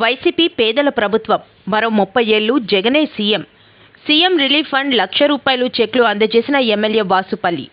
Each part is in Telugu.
వైసీపీ పేదల ప్రభుత్వం మరో 30 ఏళ్లు జగనే సీఎం రిలీఫ్ ఫండ్ ₹1,00,000 చెక్లు అందజేసిన ఎమ్మెల్యే వాసుపల్లి.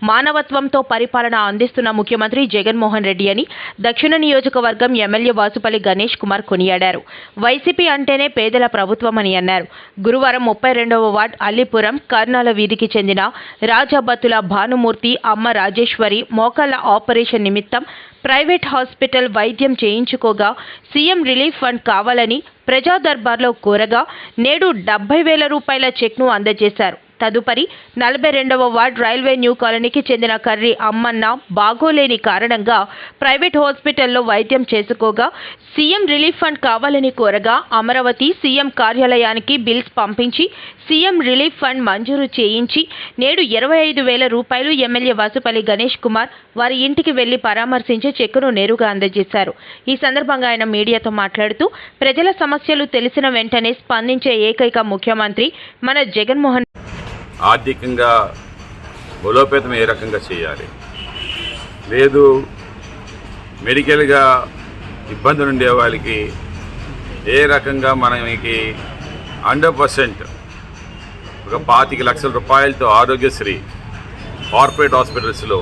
మానవత్వంతో పరిపాలన అందిస్తున్న ముఖ్యమంత్రి జగన్మోహన్ రెడ్డి అని దక్షిణ నియోజకవర్గం ఎమ్మెల్యే వాసుపల్లి గణేష్ కుమార్ కొనియాడారు. వైసీపీ అంటేనే పేదల ప్రభుత్వమని అన్నారు. గురువారం 32వ వార్డ్ అల్లిపురం కర్నాల వీధికి చెందిన రాజాబత్తుల భానుమూర్తి అమ్మ రాజేశ్వరి మోకాళ్ల ఆపరేషన్ నిమిత్తం ప్రైవేట్ హాస్పిటల్ వైద్యం చేయించుకోగా సీఎం రిలీఫ్ ఫండ్ కావాలని ప్రజా దర్బార్లో కోరగా నేడు ₹70,000 చెక్ను అందజేశారు. తదుపరి 42వ వార్డ్ రైల్వే న్యూ కాలనీకి చెందిన కర్రీ అమ్మన్న బాగోలేని కారణంగా ప్రైవేట్ హాస్పిటల్లో వైద్యం చేసుకోగా సీఎం రిలీఫ్ ఫండ్ కావాలని కోరగా అమరావతి సీఎం కార్యాలయానికి బిల్స్ పంపించి సీఎం రిలీఫ్ ఫండ్ మంజూరు చేయించి నేడు ₹25,000 ఎమ్మెల్యే వాసుపల్లి గణేష్ కుమార్ వారి ఇంటికి వెళ్లి పరామర్శించి చెక్కును నేరుగా అందజేశారు. ఈ సందర్భంగా ఆయన మీడియాతో మాట్లాడుతూ ప్రజల సమస్యలు తెలిసిన వెంటనే స్పందించే ఏకైక ముఖ్యమంత్రి మన జగన్మోహన్. ఆర్థికంగా బలోపేతం ఏ రకంగా చేయాలి, లేదు మెడికల్గా ఇబ్బందులు ఉండే వాళ్ళకి ఏ రకంగా మనకి 100% ఒక ₹25,00,000 ఆరోగ్యశ్రీ కార్పొరేట్ హాస్పిటల్స్లో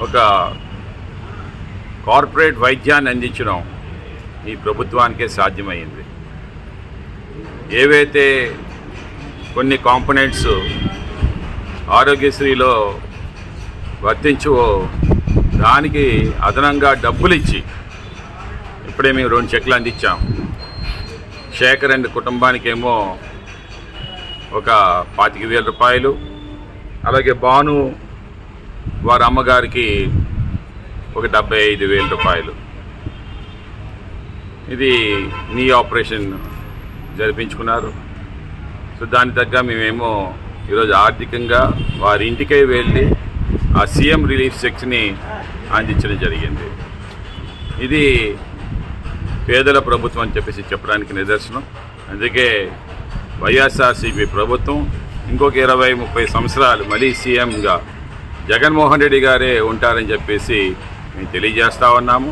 ఒక కార్పొరేట్ వైద్యాన్ని అందించడం ఈ ప్రభుత్వానికే సాధ్యమైంది. ఏవైతే కొన్ని కాంపోనెంట్స్ ఆరోగ్యశ్రీలో వర్తించువో దానికి అదనంగా డబ్బులు ఇచ్చి ఇప్పుడే మేము 2 చెక్లు అందించాం. శేఖర్ అండ్ కుటుంబానికేమో ఒక ₹25,000, అలాగే భాను వారి అమ్మగారికి ఒక ₹75,000. ఇది నీ ఆపరేషన్ జరిపించుకున్నారు. సో దాని తగ్గ మేమేమో ఈరోజు ఆర్థికంగా వారి ఇంటికే వెళ్ళి ఆ సీఎం రిలీఫ్ చెక్స్ని అందించడం జరిగింది. ఇది పేదల ప్రభుత్వం అని చెప్పడానికి నిదర్శనం. అందుకే వైఎస్ఆర్సీపీ ప్రభుత్వం ఇంకొక 20-30 సంవత్సరాలు మళ్ళీ సీఎంగా జగన్మోహన్ రెడ్డి గారే ఉంటారని చెప్పేసి మేము తెలియజేస్తూ ఉన్నాము.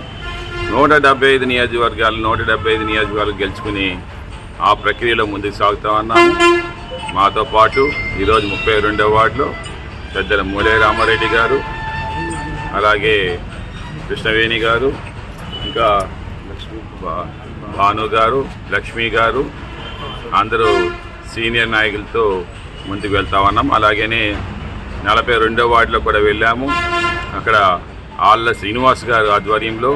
175 నియోజకవర్గాలు గెలుచుకుని ఆ ప్రక్రియలో ముందుకు సాగుతూ ఉన్నాము. మాతో పాటు ఈరోజు 32వ వార్డులో పెద్దల మూలే రామారెడ్డి గారు, అలాగే కృష్ణవేణి గారు, ఇంకా భాను గారు, లక్ష్మి గారు అందరూ సీనియర్ నాయకులతో ముందుకు వెళ్తా ఉన్నాం. అలాగనే 42వ వార్డులో కూడా వెళ్ళాము. అక్కడ ఆళ్ళ శ్రీనివాస్ గారు ఆధ్వర్యంలో,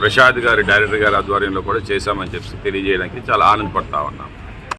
ప్రసాద్ గారు డైరెక్టర్ గారి ఆధ్వర్యంలో కూడా చేశామని చెప్పి తెలియజేయడానికి చాలా ఆనందపడతా ఉన్నాం.